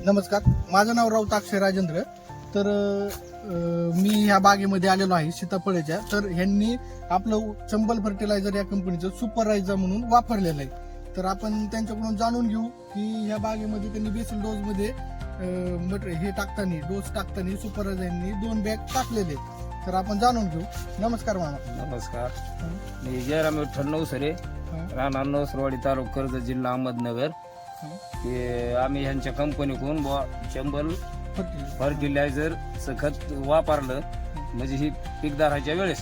नमस्कार, माझं नाव राऊत अक्षय राजेंद्र. तर मी ह्या बागेमध्ये आलेलो आहे सीताफळाच्या. तर ह्यांनी आपलं चंबल फर्टिलायझर या कंपनीचं सुपररायझर म्हणून वापरलेलं आहे. तर आपण त्यांच्याकडून जाणून घेऊ की ह्या बागेमध्ये त्यांनी बेसल डोस मध्ये हे डोस टाकताना सुपररायझर यांनी 2 बॅग टाकलेले. तर आपण जाणून घेऊ. नमस्कार मामा. नमस्कार, मी जयराम विठ्ठल नवसरे, राहणार नवसरवाडी, तालुका कर्जत, जिल्हा अहमदनगर. ते आम्ही ह्यांच्या कंपनीकडून चंबल फर्टिलायझर खत वापरलं, म्हणजे ही पीक धरायच्या वेळेस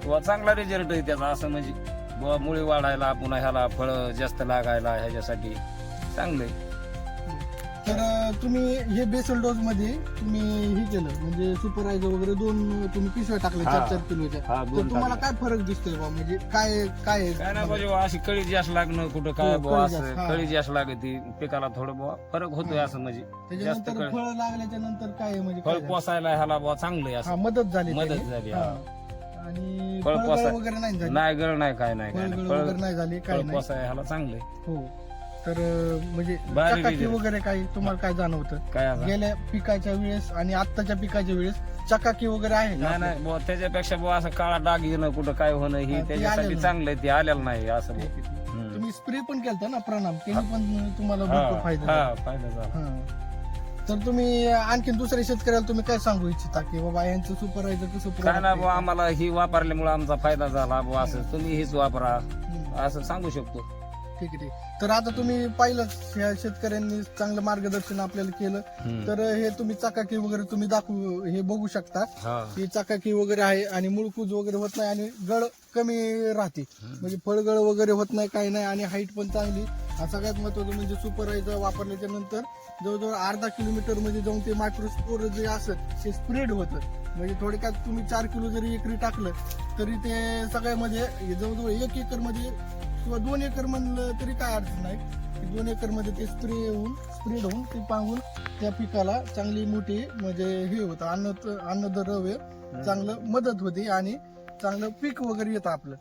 किंवा चांगला रिझल्ट आहे त्याचा. असं म्हणजे मुळी वाढायला, पुन्हा ह्याला फळ जास्त लागायला, ह्याच्यासाठी चांगलं आहे. तर तुम्ही हे बेसल डोस मध्ये तुम्ही हे केलं, म्हणजे सुपररायझर वगैरे 2 तुम्ही पिशव्या टाकल्या 4-4 किलोच्या. तर तुम्हाला काय फरक दिसतोय बा? म्हणजे काय काय काय नाही पाहिजे अशी कळी जास्त लागणं, कुठं काय बुवा, असं कळी जास्त लागते पिकाला, थोडं बुवा फरक होतोय. असं म्हणजे जास्त त्याच्यानंतर फळ लागल्याच्या नंतर काय म्हणजे फळ पोसायला ह्याला बुवा चांगलं आहे. असं मदत झाली आणि फळ पोसाय वगैरे नाही झाली, नाही गळ नाही, काय नाही, काय नाही, वगैरे नाही झाली, काय फळ नाही. पोसाय ह्याला चांगलं आहे. हो. तर म्हणजे बारीक चकाकी result. वगैरे काही तुम्हाला काय जाणवतं काय आता? गेल्या पिकाच्या वेळेस आणि आत्ताच्या पिकाच्या वेळेस चकाकी वगैरे आहे का? नाही नाही बुवा, त्याच्यापेक्षा बुवा असं काळा डाग येणं, कुठं काय होणं, हा, ही ते त्याच्यासाठी आलेलं चांगलं आहे. ते आलेलं नाही असं बुवा. ठीक आहे. हम्म. तुम्ही स्प्रे पण केलता ना प्रणाम, त्याने पण तुम्हाला हा, भरपूर फायदा झाला. हा, फायदा झाला. हा. तर तुम्ही आणखी दुसऱ्या शेतकऱ्याला तुम्ही काय सांगू इच्छिता की बाबा यांचं सुपररायझर कसं काय product नाही बुवा, आहे? आम्हाला ही वापरल्यामुळे आमचा फायदा झाला बुवा, असं तुम्ही हीच वापरा, हम्म. असं सांगू शकतो. ठीक आहे, ठीक आहे. तर आता तुम्ही पाहिलं ह्या शेतकऱ्यांनी चांगलं मार्गदर्शन आपल्याला केलं. हम्म. तर हे तुम्ही चकाकी वगैरे तुम्ही हे बघू शकता हा. की चकाकी वगैरे आहे आणि मुळकूज वगैरे होत नाही आणि गळ कमी राहते, म्हणजे फळगळ वगैरे होत नाही, काही नाही, आणि हाईट पण चांगली. हा सगळ्यात महत्वाचं म्हणजे सुपररायझर वापरल्याच्या नंतर जवळजवळ अर्धा किलोमीटर मध्ये जाऊन ते मायक्रोस्पोर जे असत ते स्प्रेड होतं. म्हणजे थोडक्यात तुम्ही 4 किलो जरी एकरी टाकलं तरी ते सगळ्यामध्ये जवळजवळ 1 एकर मध्ये किंवा 2 एकर म्हणलं तरी काय अडचण नाही. 2 एकर मध्ये ते स्प्रेड होऊन ते पाहून त्या पिकाला चांगली मोठी म्हणजे हे होतं, अन्नद्रव्य चांगलं मदत होते आणि चांगलं पीक वगैरे येतं आपलं.